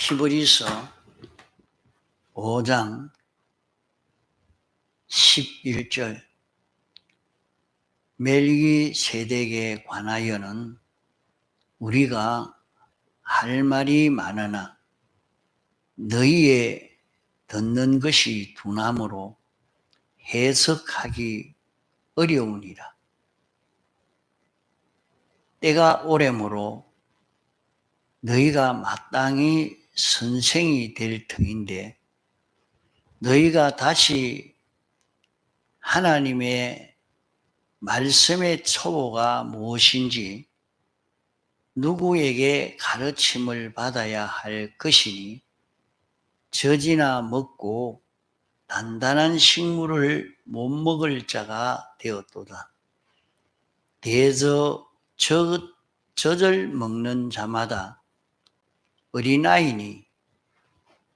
히브리서 5장 11절 멜기세덱에 관하여는 우리가 할 말이 많으나 너희의 듣는 것이 둔함으로 해석하기 어려우니라. 때가 오래므로 너희가 마땅히 선생이 될 터인데 너희가 다시 하나님의 말씀의 초보가 무엇인지 누구에게 가르침을 받아야 할 것이니 젖이나 먹고 단단한 식물을 못 먹을 자가 되었도다. 젖을 먹는 자마다 어린아이니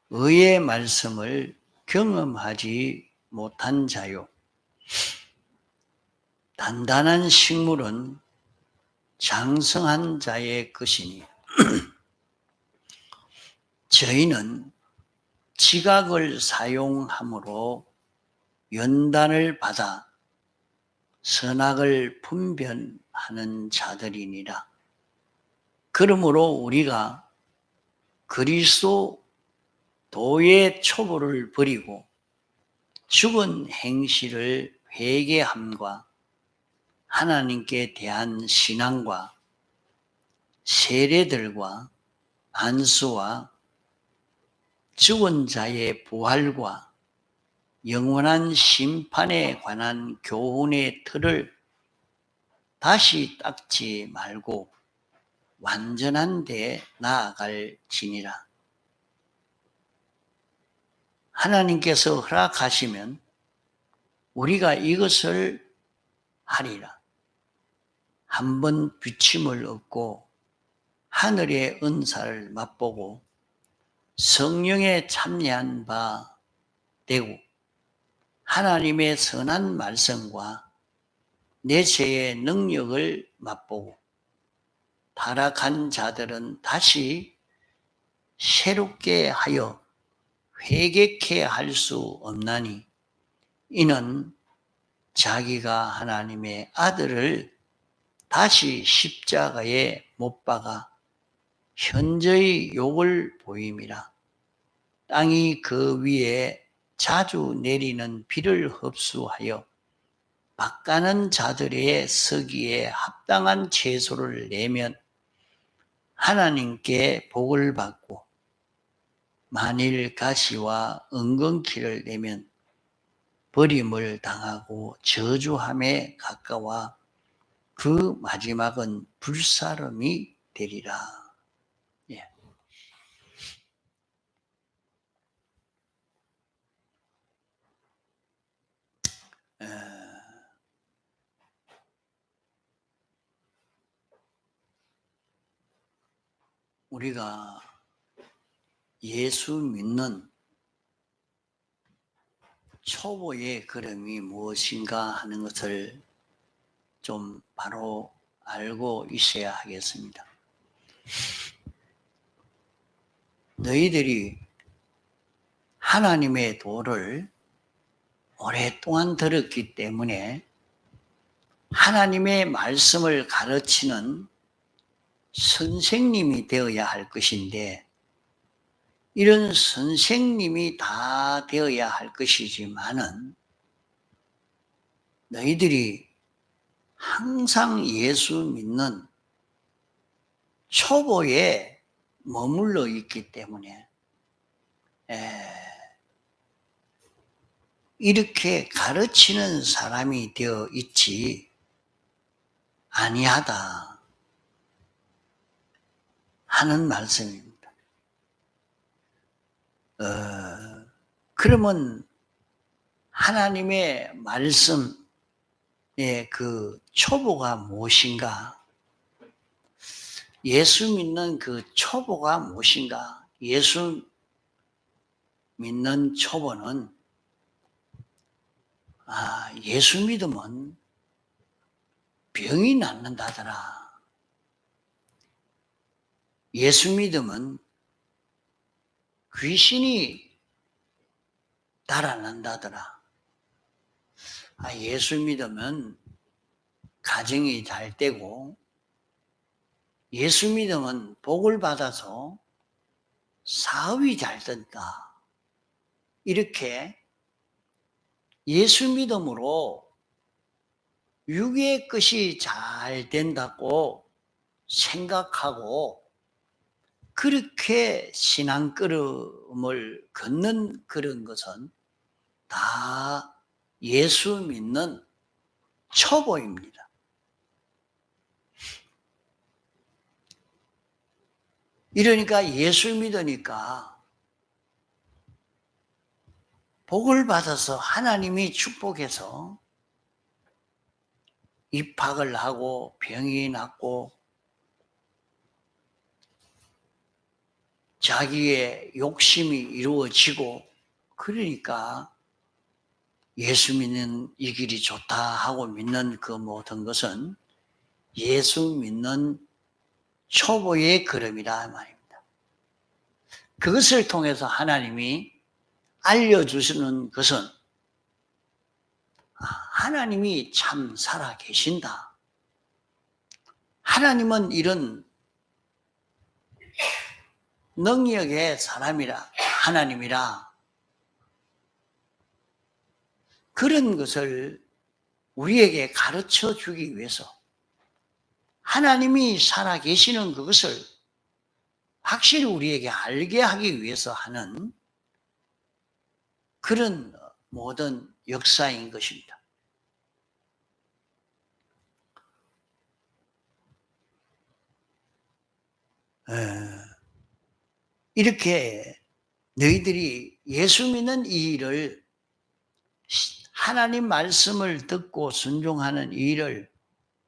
의의 말씀을 경험하지 못한 자요. 단단한 식물은 장성한 자의 것이니 저희는 지각을 사용함으로 연단을 받아 선악을 분별하는 자들이니라. 그러므로 우리가 그리스도의 초보를 버리고 죽은 행실을 회개함과 하나님께 대한 신앙과 세례들과 안수와 죽은 자의 부활과 영원한 심판에 관한 교훈의 틀을 다시 닦지 말고 완전한 데 나아갈지니라. 하나님께서 허락하시면 우리가 이것을 하리라. 한번 비침을 얻고 하늘의 은사를 맛보고 성령에 참여한 바 되고 하나님의 선한 말씀과 내세의 능력을 맛보고 타락한 자들은 다시 새롭게 하여 회개케 할 수 없나니 이는 자기가 하나님의 아들을 다시 십자가에 못 박아 현저히 욕을 보임이라. 땅이 그 위에 자주 내리는 비를 흡수하여 밭가는 자들의 서기에 합당한 채소를 내면 하나님께 복을 받고 만일 가시와 은근키를 내면 버림을 당하고 저주함에 가까워 그 마지막은 불사름이 되리라. 예. 우리가 예수 믿는 초보의 걸음이 무엇인가 하는 것을 좀 바로 알고 있어야 하겠습니다. 너희들이 하나님의 도를 오랫동안 들었기 때문에 하나님의 말씀을 가르치는 선생님이 되어야 할 것인데 이런 선생님이 다 되어야 할 것이지만은 너희들이 항상 예수 믿는 초보에 머물러 있기 때문에 이렇게 가르치는 사람이 되어 있지 아니하다 하는 말씀입니다. 그러면 하나님의 말씀의 그 초보가 무엇인가? 예수 믿는 그 초보가 무엇인가? 예수 믿는 초보는 예수 믿으면 병이 낫는다더라. 예수 믿으면 귀신이 달아난다더라. 예수 믿으면 가정이 잘 되고, 예수 믿으면 복을 받아서 사업이 잘 된다. 이렇게 예수 믿음으로 육의 것이 잘 된다고 생각하고 그렇게 신앙 걸음을 걷는 그런 것은 다 예수 믿는 초보입니다. 이러니까 예수 믿으니까 복을 받아서 하나님이 축복해서 입학을 하고 병이 낫고 자기의 욕심이 이루어지고 그러니까 예수 믿는 이 길이 좋다 하고 믿는 그 모든 것은 예수 믿는 초보의 걸음이라 말입니다. 그것을 통해서 하나님이 알려주시는 것은 하나님이 참 살아 계신다. 하나님은 이런 능력의 사람이라, 하나님이라. 그런 것을 우리에게 가르쳐 주기 위해서 하나님이 살아 계시는 그것을 확실히 우리에게 알게 하기 위해서 하는 그런 모든 역사인 것입니다. 이렇게 너희들이 예수 믿는 이 일을, 하나님 말씀을 듣고 순종하는 이 일을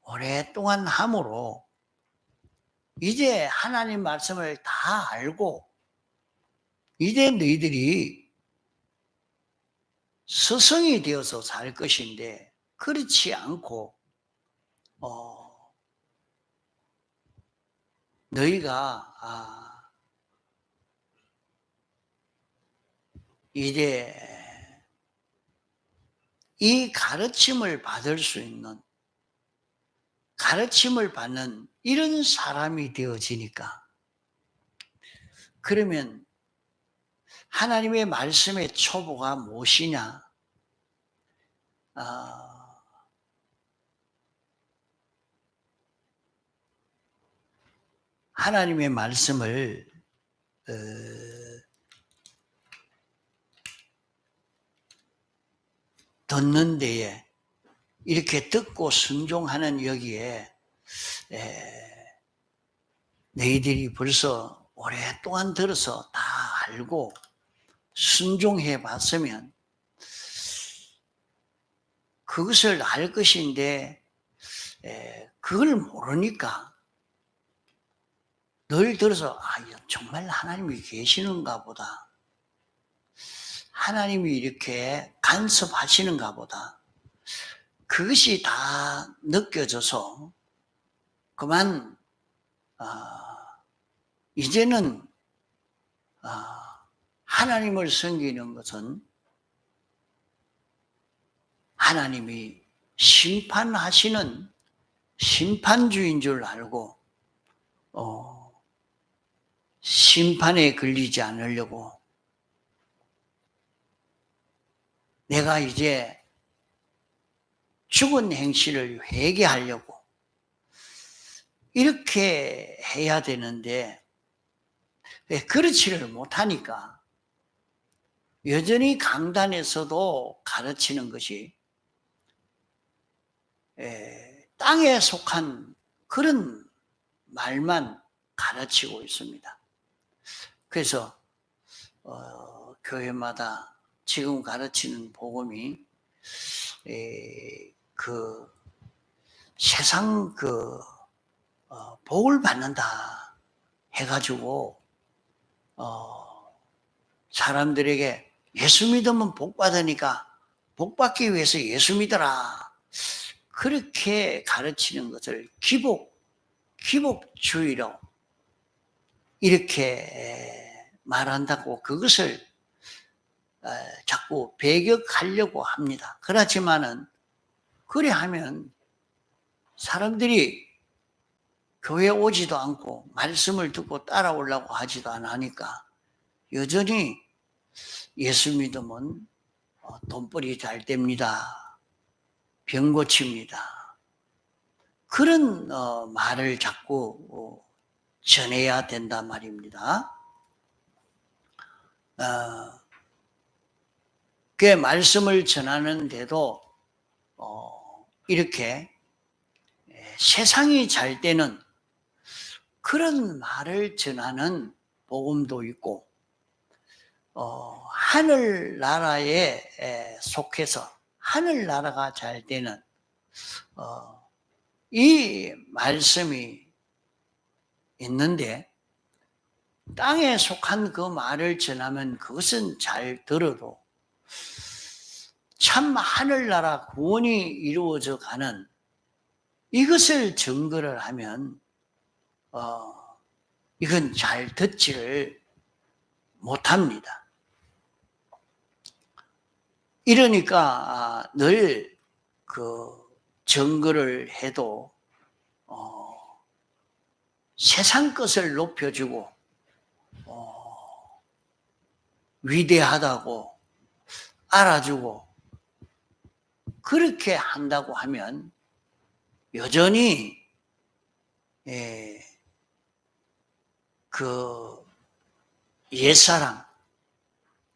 오랫동안 함으로 이제 하나님 말씀을 다 알고 이제 너희들이 스승이 되어서 살 것인데 그렇지 않고 너희가 이제 이 가르침을 받을 수 있는, 가르침을 받는 이런 사람이 되어지니까, 그러면 하나님의 말씀의 초보가 무엇이냐? 하나님의 말씀을 듣는 데에 이렇게 듣고 순종하는 여기에 너희들이 벌써 오랫동안 들어서 다 알고 순종해 봤으면 그것을 알 것인데 그걸 모르니까 늘 들어서 정말 하나님이 계시는가 보다, 하나님이 이렇게 간섭하시는가 보다, 그것이 다 느껴져서 그만 이제는 하나님을 섬기는 것은 하나님이 심판하시는 심판주인 줄 알고 심판에 걸리지 않으려고, 내가 이제 죽은 행실을 회개하려고 이렇게 해야 되는데 그렇지를 못하니까 여전히 강단에서도 가르치는 것이 땅에 속한 그런 말만 가르치고 있습니다. 그래서 교회마다 지금 가르치는 복음이 그 세상 복을 받는다 해가지고 사람들에게 예수 믿으면 복 받으니까 복 받기 위해서 예수 믿어라, 그렇게 가르치는 것을 기복주의로 이렇게 말한다고 그것을 자꾸 배격하려고 합니다. 그렇지만은 그래 하면 사람들이 교회 오지도 않고 말씀을 듣고 따라오려고 하지도 않으니까 여전히 예수 믿으면 돈벌이 잘 됩니다. 병 고칩니다. 그런 말을 자꾸 전해야 된단 말입니다. 그 말씀을 전하는데도 이렇게 세상이 잘 되는 그런 말을 전하는 복음도 있고 하늘나라에 속해서 하늘나라가 잘 되는 이 말씀이 있는데 땅에 속한 그 말을 전하면 그것은 잘 들어도 참 하늘나라 구원이 이루어져 가는 이것을 증거를 하면 이건 잘 듣지를 못합니다. 이러니까 늘 그 증거를 해도 세상 것을 높여주고 위대하다고 알아주고 그렇게 한다고 하면 여전히 그 옛사람,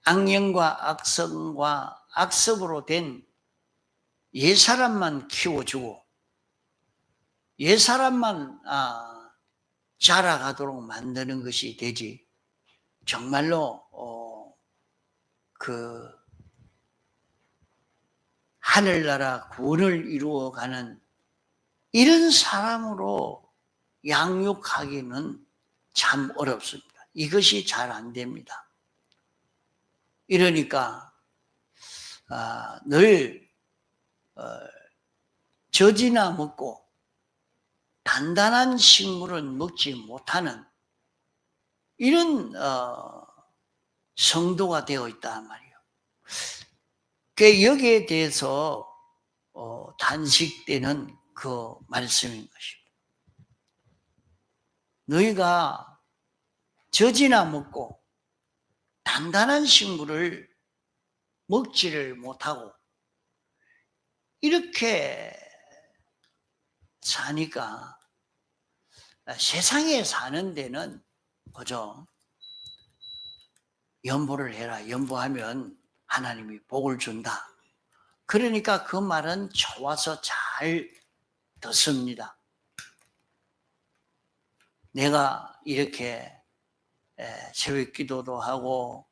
악령과 악성과 악습으로 된 옛사람만 키워주고 옛사람만 자라가도록 만드는 것이 되지 정말로 그 하늘나라 구원을 이루어가는 이런 사람으로 양육하기는 참 어렵습니다. 이것이 잘 안 됩니다. 이러니까 늘 젖이나 먹고 단단한 식물은 먹지 못하는 이런 성도가 되어 있단 말이에요. 여기에 대해서 단식되는 그 말씀인 것입니다. 너희가 젖이나 먹고 단단한 식물을 먹지를 못하고 이렇게 사니까 세상에 사는 데는 그죠? 연보를 해라. 연보하면 하나님이 복을 준다. 그러니까 그 말은 좋아서 잘 듣습니다. 내가 이렇게 새벽 기도도 하고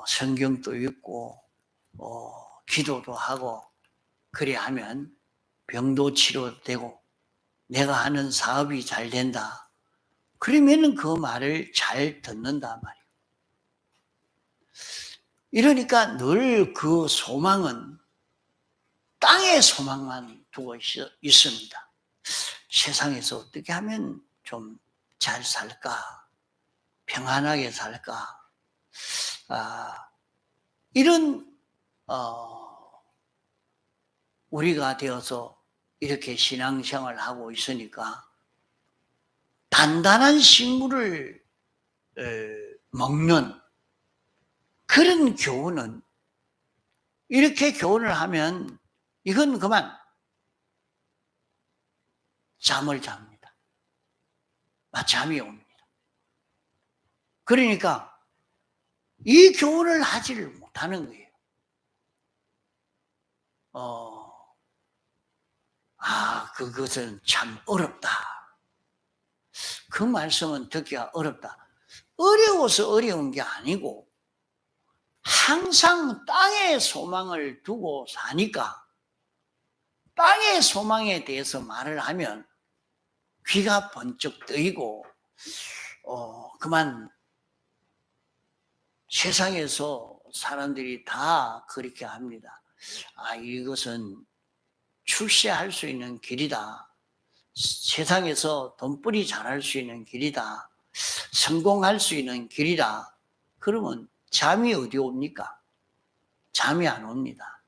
성경도 읽고 기도도 하고 그래 하면 병도 치료되고 내가 하는 사업이 잘 된다. 그러면 그 말을 잘 듣는단 말이에요. 이러니까 늘 그 소망은 땅의 소망만 두고 있습니다. 세상에서 어떻게 하면 좀 잘 살까? 평안하게 살까? 이런 우리가 되어서 이렇게 신앙생활을 하고 있으니까 단단한 식물을 먹는 그런 교훈은 이렇게 교훈을 하면 이건 그만 잠을 잡니다. 잠이 옵니다. 그러니까 이 교훈을 하지를 못하는 거예요. 그것은 참 어렵다. 그 말씀은 듣기가 어렵다. 어려워서 어려운 게 아니고 항상 땅의 소망을 두고 사니까 땅의 소망에 대해서 말을 하면 귀가 번쩍 뜨이고 그만 세상에서 사람들이 다 그렇게 합니다. 이것은 출세할 수 있는 길이다. 세상에서 돈벌이 잘할 수 있는 길이다. 성공할 수 있는 길이다. 그러면 잠이 어디 옵니까? 잠이 안 옵니다.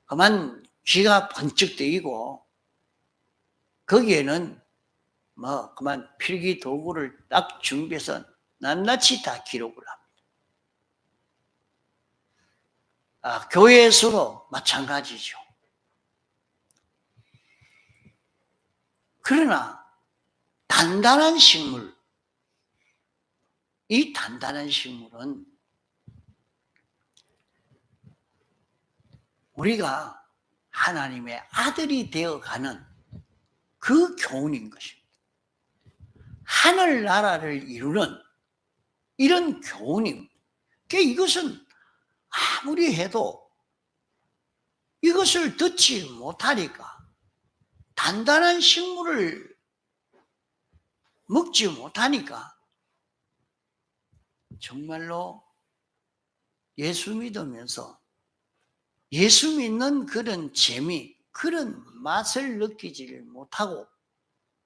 그만 귀가 번쩍 뜨이고 거기에는 그만 필기 도구를 딱 준비해서 낱낱이 다 기록을 합니다. 교회에서도 마찬가지죠. 그러나 단단한 식물, 이 단단한 식물은 우리가 하나님의 아들이 되어가는 그 교훈인 것입니다. 하늘나라를 이루는 이런 교훈입니다. 이것은 아무리 해도 이것을 듣지 못하니까, 단단한 식물을 먹지 못하니까 정말로 예수 믿으면서 예수 믿는 그런 재미, 그런 맛을 느끼지를 못하고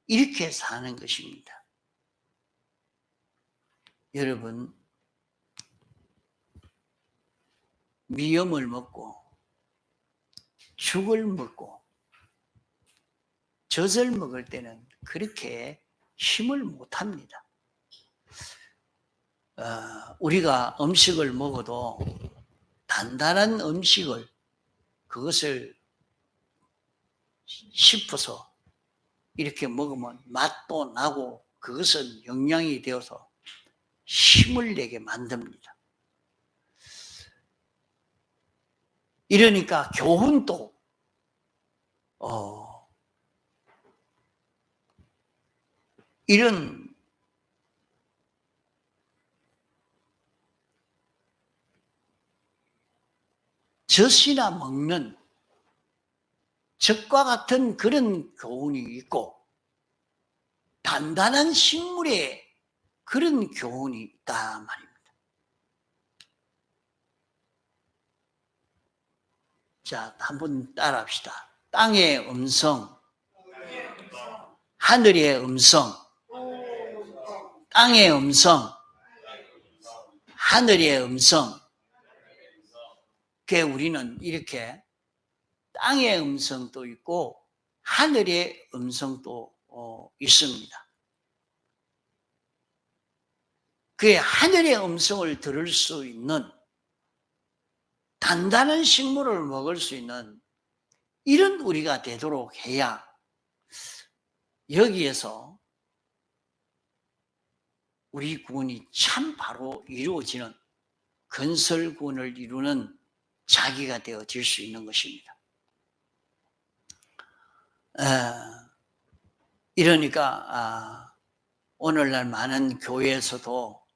이렇게 사는 것입니다. 여러분, 미염을 먹고 죽을 먹고 젖을 먹을 때는 그렇게 힘을 못합니다. 우리가 음식을 먹어도 단단한 음식을 그것을 씹어서 이렇게 먹으면 맛도 나고 그것은 영양이 되어서 힘을 내게 만듭니다. 이러니까 교훈도 이런 젖이나 먹는 젖과 같은 그런 교훈이 있고 단단한 식물에 그런 교훈이 있다 말입니다. 자, 한번 따라합시다. 땅의 음성, 하늘의 음성, 땅의 음성, 하늘의 음성. 우리는 이렇게 땅의 음성도 있고 하늘의 음성도 있습니다. 하늘의 음성을 들을 수 있는 단단한 식물을 먹을 수 있는 이런 우리가 되도록 해야 여기에서 우리 구원이 참 바로 이루어지는 건설구원을 이루는 자기가 되어질 수 있는 것입니다. 이러니까 오늘날 많은 교회에서도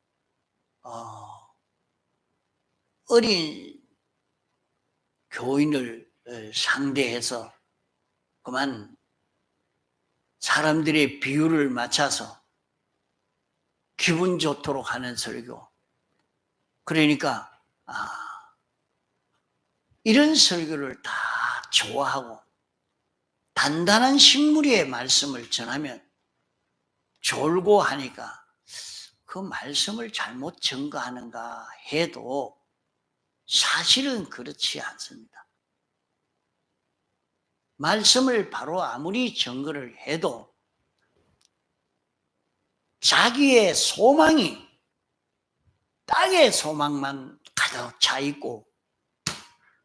어린 교인을 상대해서 그만 사람들의 비율을 맞춰서 기분 좋도록 하는 설교. 그러니까 이런 설교를 다 좋아하고 단단한 식물의 말씀을 전하면 졸고 하니까 그 말씀을 잘못 증거하는가 해도 사실은 그렇지 않습니다. 말씀을 바로 아무리 증거를 해도 자기의 소망이 땅의 소망만 가득 차 있고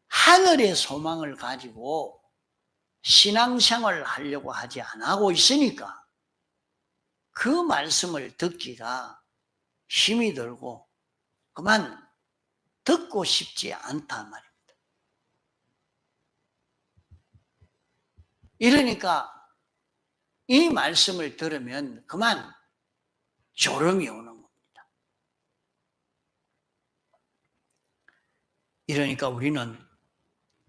하늘의 소망을 가지고 신앙생활을 하려고 하지 않고 있으니까 그 말씀을 듣기가 힘이 들고 그만 듣고 싶지 않단 말입니다. 이러니까 이 말씀을 들으면 그만 졸음이 오는 겁니다. 이러니까 우리는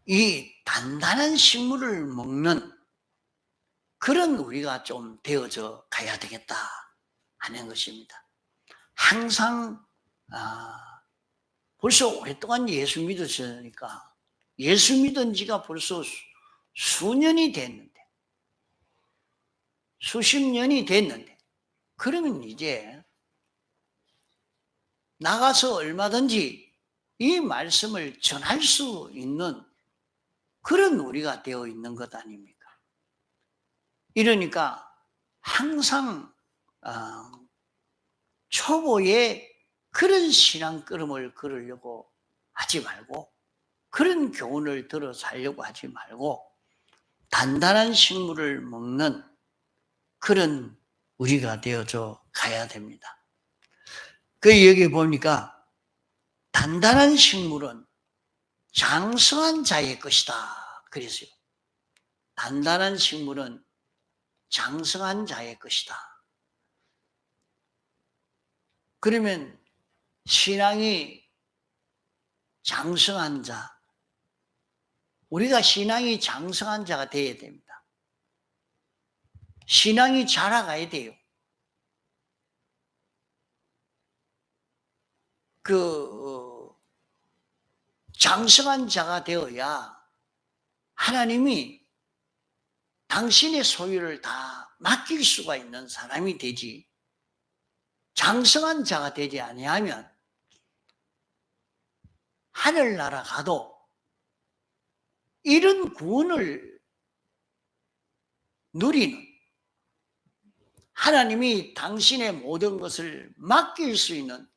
이 단단한 식물을 먹는 그런 우리가 좀 되어져 가야 되겠다 하는 것입니다. 항상 벌써 오랫동안 예수 믿으셨으니까 예수 믿은 지가 벌써 수년이 됐는데 수십 년이 됐는데 그러면 이제 나가서 얼마든지 이 말씀을 전할 수 있는 그런 우리가 되어 있는 것 아닙니까? 이러니까 항상 초보에 그런 신앙 걸음을 걸으려고 하지 말고, 그런 교훈을 들어 살려고 하지 말고, 단단한 식물을 먹는 그런 우리가 되어져 가야 됩니다. 그 여기 보니까 단단한 식물은 장성한 자의 것이다 그랬어요. 단단한 식물은 장성한 자의 것이다. 그러면 신앙이 장성한 자, 우리가 신앙이 장성한 자가 되어야 됩니다. 신앙이 자라가야 돼요. 장성한 자가 되어야 하나님이 당신의 소유를 다 맡길 수가 있는 사람이 되지, 장성한 자가 되지 아니하면 하늘나라 가도 이런 구원을 누리는, 하나님이 당신의 모든 것을 맡길 수 있는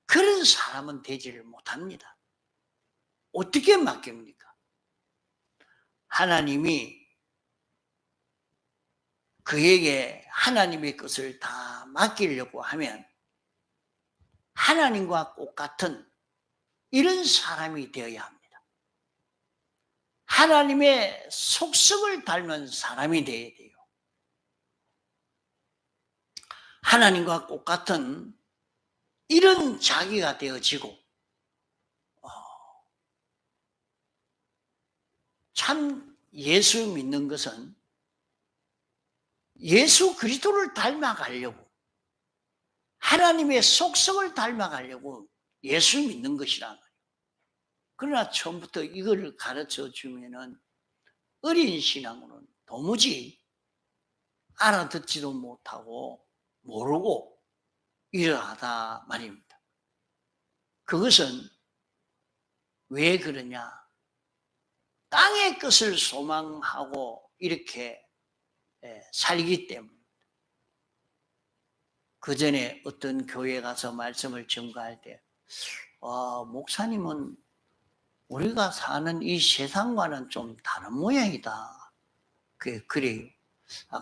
그런 사람은 되지를 못합니다. 어떻게 맡깁니까? 하나님이 그에게 하나님의 것을 다 맡기려고 하면 하나님과 똑같은 이런 사람이 되어야 합니다. 하나님의 속성을 닮은 사람이 되어야 돼요. 하나님과 똑같은 이런 자기가 되어지고, 참 예수 믿는 것은 예수 그리스도를 닮아가려고, 하나님의 속성을 닮아가려고 예수 믿는 것이란 말이에요. 그러나 처음부터 이거를 가르쳐 주면은 어린 신앙으로는 도무지 알아듣지도 못하고 모르고 이러하다 말입니다. 그것은 왜 그러냐? 땅의 것을 소망하고 이렇게 살기 때문입니다. 그 전에 어떤 교회에 가서 말씀을 전가할 때, 목사님은 우리가 사는 이 세상과는 좀 다른 모양이다. 그래요.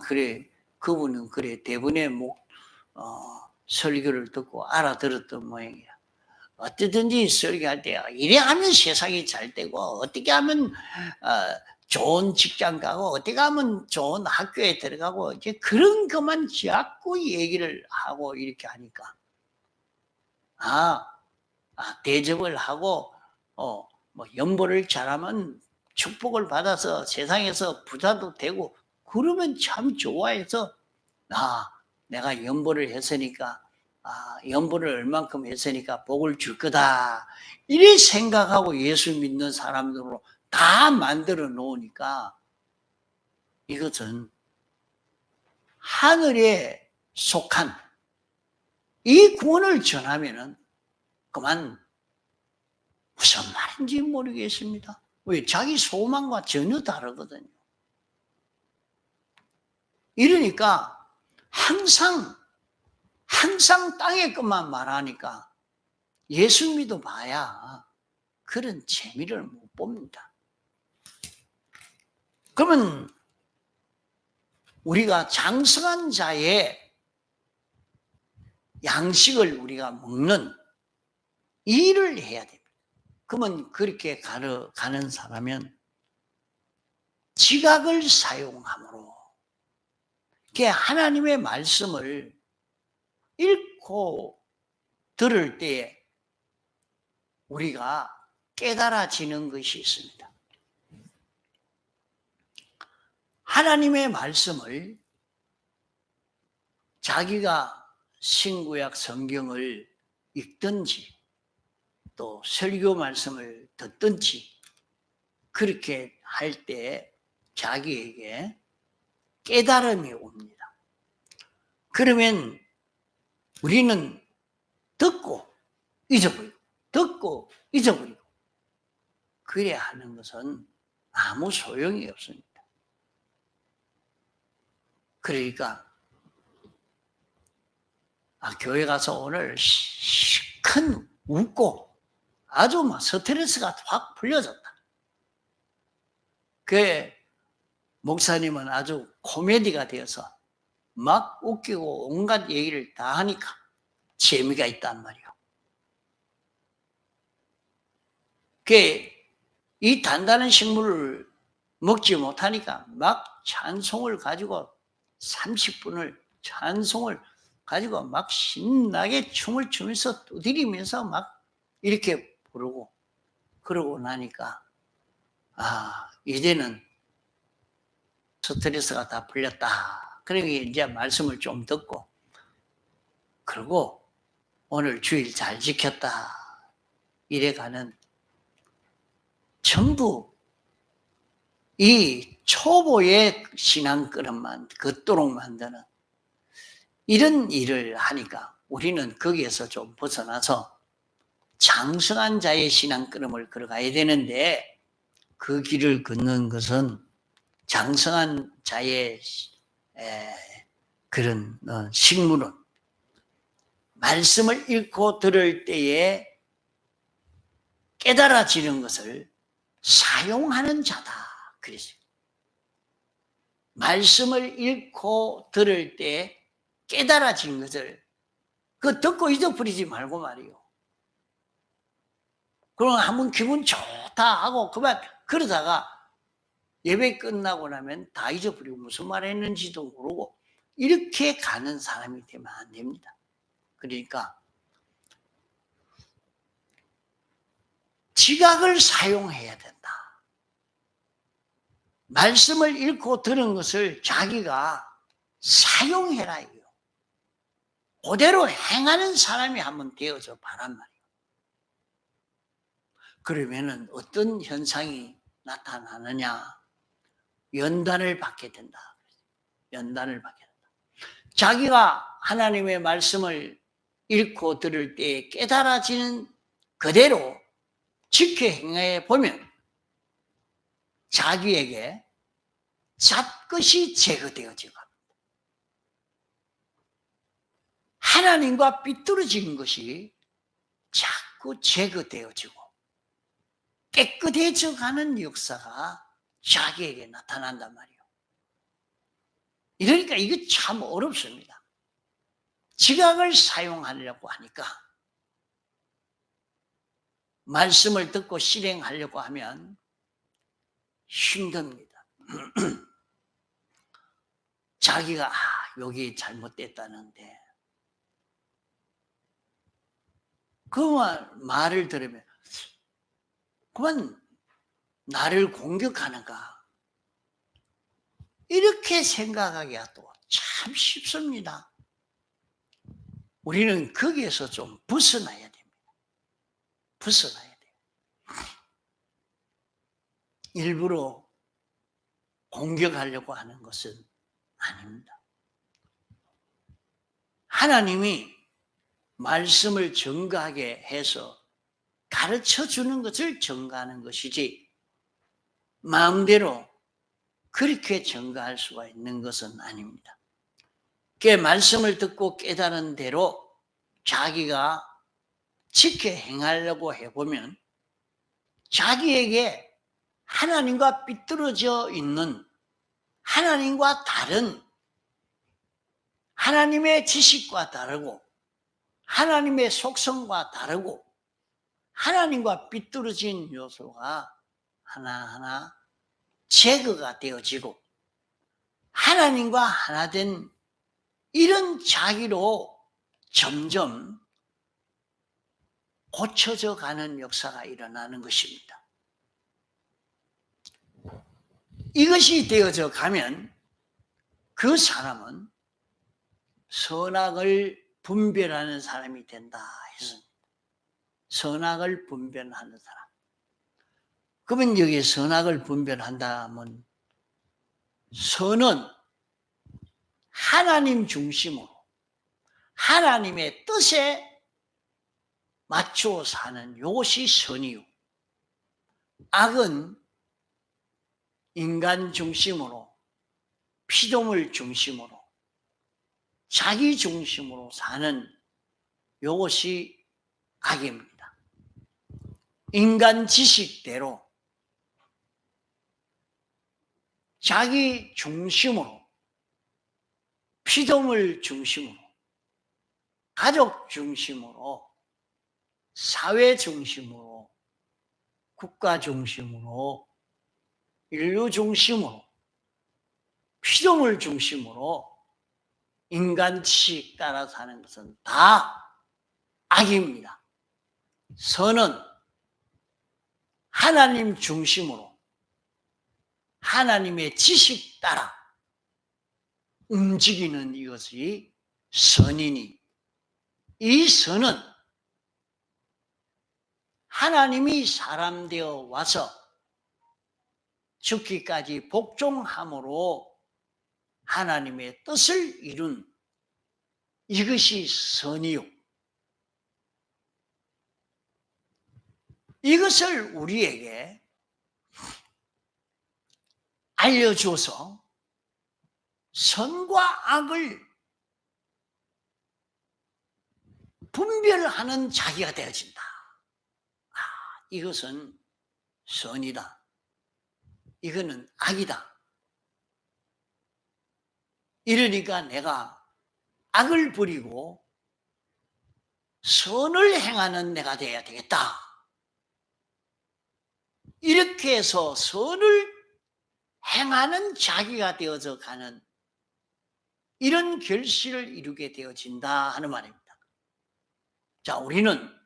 그래. 그분은 그래. 대부분의 설교를 듣고 알아들었던 모양이야. 어쨌든지 설교할 때 이래 하면 세상이 잘 되고, 어떻게 하면 좋은 직장 가고, 어떻게 하면 좋은 학교에 들어가고, 이제 그런 것만 자꾸 얘기를 하고 이렇게 하니까, 대접을 하고 연보를 잘하면 축복을 받아서 세상에서 부자도 되고, 그러면 참 좋아해서 내가 연보를 했으니까, 연보를 얼만큼 했으니까 복을 줄 거다, 이래 생각하고 예수 믿는 사람들로 다 만들어 놓으니까, 이것은 하늘에 속한 이 구원을 전하면은 그만 무슨 말인지 모르겠습니다. 왜? 자기 소망과 전혀 다르거든요. 이러니까 항상 땅의 것만 말하니까 예수 믿어봐야 그런 재미를 못 봅니다. 그러면 우리가 장성한 자의 양식을 우리가 먹는 일을 해야 됩니다. 그러면 그렇게 가는 사람은 지각을 사용함으로 하나님의 말씀을 읽고 들을 때 우리가 깨달아지는 것이 있습니다. 하나님의 말씀을 자기가 신구약 성경을 읽든지 또 설교 말씀을 듣든지 그렇게 할 때 자기에게 깨달음이 옵니다. 그러면 우리는 듣고 잊어버리고 듣고 잊어버리고 그래야 하는 것은 아무 소용이 없습니다. 그러니까 교회 가서 오늘 큰 웃고 아주 막 스트레스가 확 풀려졌다. 그 목사님은 아주 코미디가 되어서 막 웃기고 온갖 얘기를 다 하니까 재미가 있단 말이에요. 이 단단한 식물을 먹지 못하니까 막 찬송을 가지고 30분을 찬송을 가지고 막 신나게 춤을 추면서 두드리면서 막 이렇게 부르고 그러고 나니까 이제는 스트레스가 다 풀렸다. 그러니까 이제 말씀을 좀 듣고 그리고 오늘 주일 잘 지켰다. 이래가는 전부 이 초보의 신앙걸음만 걷도록 만드는 이런 일을 하니까 우리는 거기에서 좀 벗어나서 장성한 자의 신앙걸음을 걸어가야 되는데 그 길을 걷는 것은 장성한 자의 그런 식물은 말씀을 읽고 들을 때에 깨달아지는 것을 사용하는 자다. 그랬어요. 말씀을 읽고 들을 때 깨달아진 것을 듣고 잊어버리지 말고 말이요. 그럼 한번 기분 좋다 하고 그만 그러다가 예배 끝나고 나면 다 잊어버리고 무슨 말 했는지도 모르고 이렇게 가는 사람이 되면 안 됩니다. 그러니까 지각을 사용해야 된다. 말씀을 읽고 들은 것을 자기가 사용해라 이요. 그대로 행하는 사람이 한번 되어져 바란 말이에요. 그러면은 어떤 현상이 나타나느냐? 연단을 받게 된다. 연단을 받게 된다. 자기가 하나님의 말씀을 읽고 들을 때 깨달아지는 그대로 지켜 행해 보면 자기에게 잡것이 제거되어지고 하나님과 삐뚤어진 것이 자꾸 제거되어지고 깨끗해져 가는 역사가 자기에게 나타난단 말이에요. 이러니까 이게 참 어렵습니다. 지각을 사용하려고 하니까 말씀을 듣고 실행하려고 하면 힘듭니다. 자기가 여기 잘못됐다는데 그 말을 들으면 그만 나를 공격하는가 이렇게 생각하기가 또 참 쉽습니다. 우리는 거기에서 좀 벗어나야 됩니다. 벗어나야 돼요. 일부러 공격하려고 하는 것은 아닙니다. 하나님이 말씀을 증거하게 해서 가르쳐 주는 것을 증거하는 것이지 마음대로 그렇게 증거할 수가 있는 것은 아닙니다. 그 말씀을 듣고 깨달은 대로 자기가 지켜 행하려고 해보면 자기에게 하나님과 삐뚤어져 있는 하나님과 다른 하나님의 지식과 다르고 하나님의 속성과 다르고 하나님과 삐뚤어진 요소가 하나하나 제거가 되어지고 하나님과 하나 된 이런 자기로 점점 고쳐져 가는 역사가 일어나는 것입니다. 이것이 되어져 가면 그 사람은 선악을 분별하는 사람이 된다 했습니다. 선악을 분별하는 사람. 그러면 여기 선악을 분별한다 하면 선은 하나님 중심으로 하나님의 뜻에 맞추어 사는 이것이 선이요. 악은 인간 중심으로, 피조물 중심으로, 자기 중심으로 사는 이것이 악입니다. 인간 지식대로 자기 중심으로, 피조물 중심으로, 가족 중심으로, 사회 중심으로, 국가 중심으로, 인류 중심으로, 피조물 중심으로 인간 지식 따라 사는 것은 다 악입니다. 선은 하나님 중심으로 하나님의 지식 따라 움직이는 이것이 선이니, 이 선은 하나님이 사람 되어 와서 죽기까지 복종함으로 하나님의 뜻을 이룬 이것이 선이요. 이것을 우리에게 알려주어서 선과 악을 분별하는 자기가 되어진다. 이것은 선이다. 이거는 악이다. 이러니까 내가 악을 버리고 선을 행하는 내가 되어야 되겠다. 이렇게 해서 선을 행하는 자기가 되어져 가는 이런 결실을 이루게 되어진다 하는 말입니다. 자, 우리는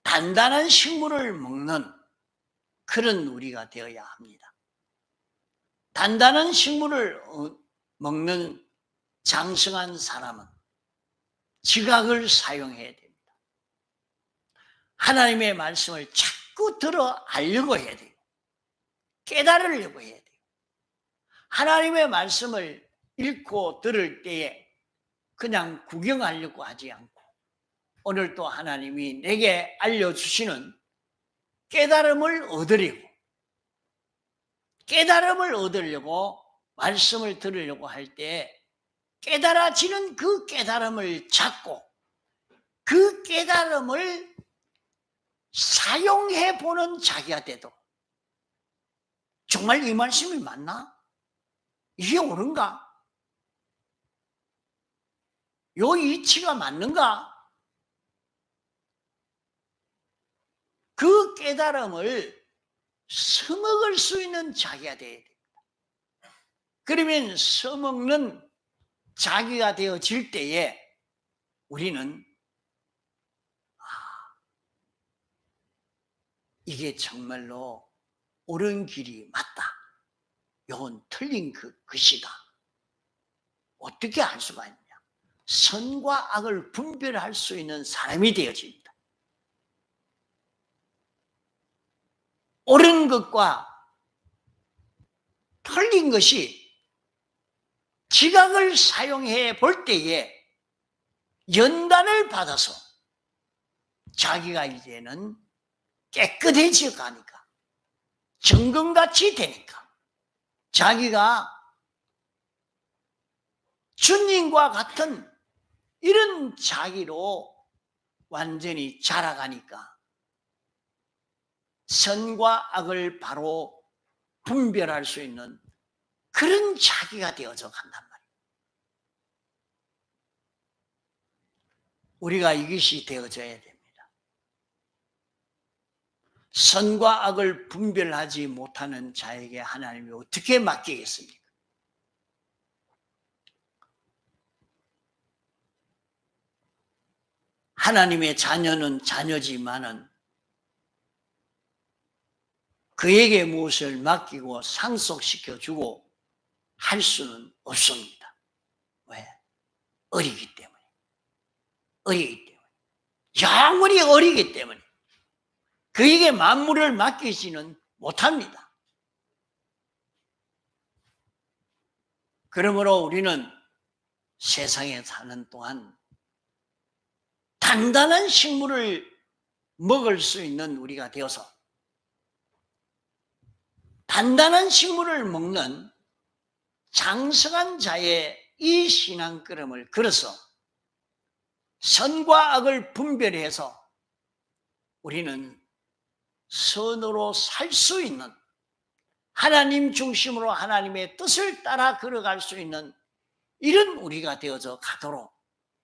단단한 식물을 먹는 그런 우리가 되어야 합니다. 단단한 식물을 먹는 장성한 사람은 지각을 사용해야 됩니다. 하나님의 말씀을 자꾸 들어 알려고 해야 돼요. 깨달으려고 해야 돼요. 하나님의 말씀을 읽고 들을 때에 그냥 구경하려고 하지 않고 오늘 또 하나님이 내게 알려주시는 깨달음을 얻으려고 말씀을 들으려고 할 때 깨달아지는 그 깨달음을 찾고 그 깨달음을 사용해 보는 자기가 돼도 정말 이 말씀이 맞나? 이게 옳은가? 요 이치가 맞는가? 그 깨달음을 써먹을 수 있는 자기가 되어야 됩니다. 그러면 써먹는 자기가 되어질 때에 우리는 이게 정말로 옳은 길이 맞다. 이건 틀린 것이다. 어떻게 알 수가 있냐? 선과 악을 분별할 수 있는 사람이 되어집니다. 옳은 것과 틀린 것이 지각을 사용해 볼 때에 연단을 받아서 자기가 이제는 깨끗해져 가니까 정금같이 되니까 자기가 주님과 같은 이런 자기로 완전히 자라가니까 선과 악을 바로 분별할 수 있는 그런 자기가 되어져 간단 말이에요. 우리가 이것이 되어져야 됩니다. 선과 악을 분별하지 못하는 자에게 하나님이 어떻게 맡기겠습니까? 하나님의 자녀는 자녀지만은 그에게 무엇을 맡기고 상속시켜주고 할 수는 없습니다. 왜? 어리기 때문에. 영원히 어리기 때문에. 그에게 만물을 맡기지는 못합니다. 그러므로 우리는 세상에 사는 동안 단단한 식물을 먹을 수 있는 우리가 되어서 단단한 식물을 먹는 장성한 자의 이 신앙 걸음을 걸어서 선과 악을 분별해서 우리는 선으로 살 수 있는, 하나님 중심으로 하나님의 뜻을 따라 걸어갈 수 있는 이런 우리가 되어져 가도록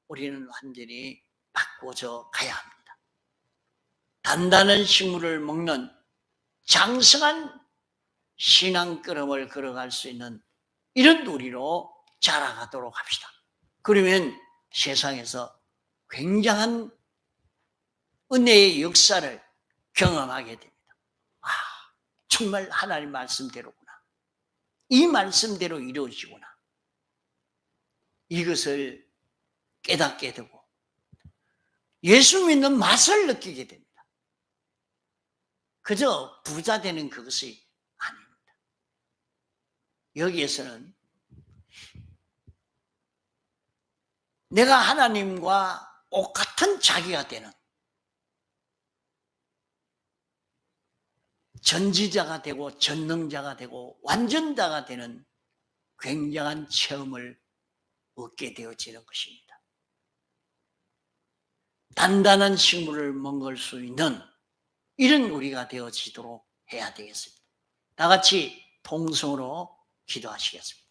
우리는 완전히 바꿔져 가야 합니다. 단단한 식물을 먹는 장성한 신앙 걸음을 걸어갈 수 있는 이런 우리로 자라가도록 합시다. 그러면 세상에서 굉장한 은혜의 역사를 경험하게 됩니다. 아, 정말 하나님 말씀대로구나. 이 말씀대로 이루어지구나. 이것을 깨닫게 되고 예수 믿는 맛을 느끼게 됩니다. 그저 부자 되는 그것이 아닙니다. 여기에서는 내가 하나님과 똑같은 자기가 되는 전지자가 되고 전능자가 되고 완전자가 되는 굉장한 체험을 얻게 되어지는 것입니다. 단단한 식물을 먹을 수 있는 이런 우리가 되어지도록 해야 되겠습니다. 다 같이 통성으로 기도하시겠습니다.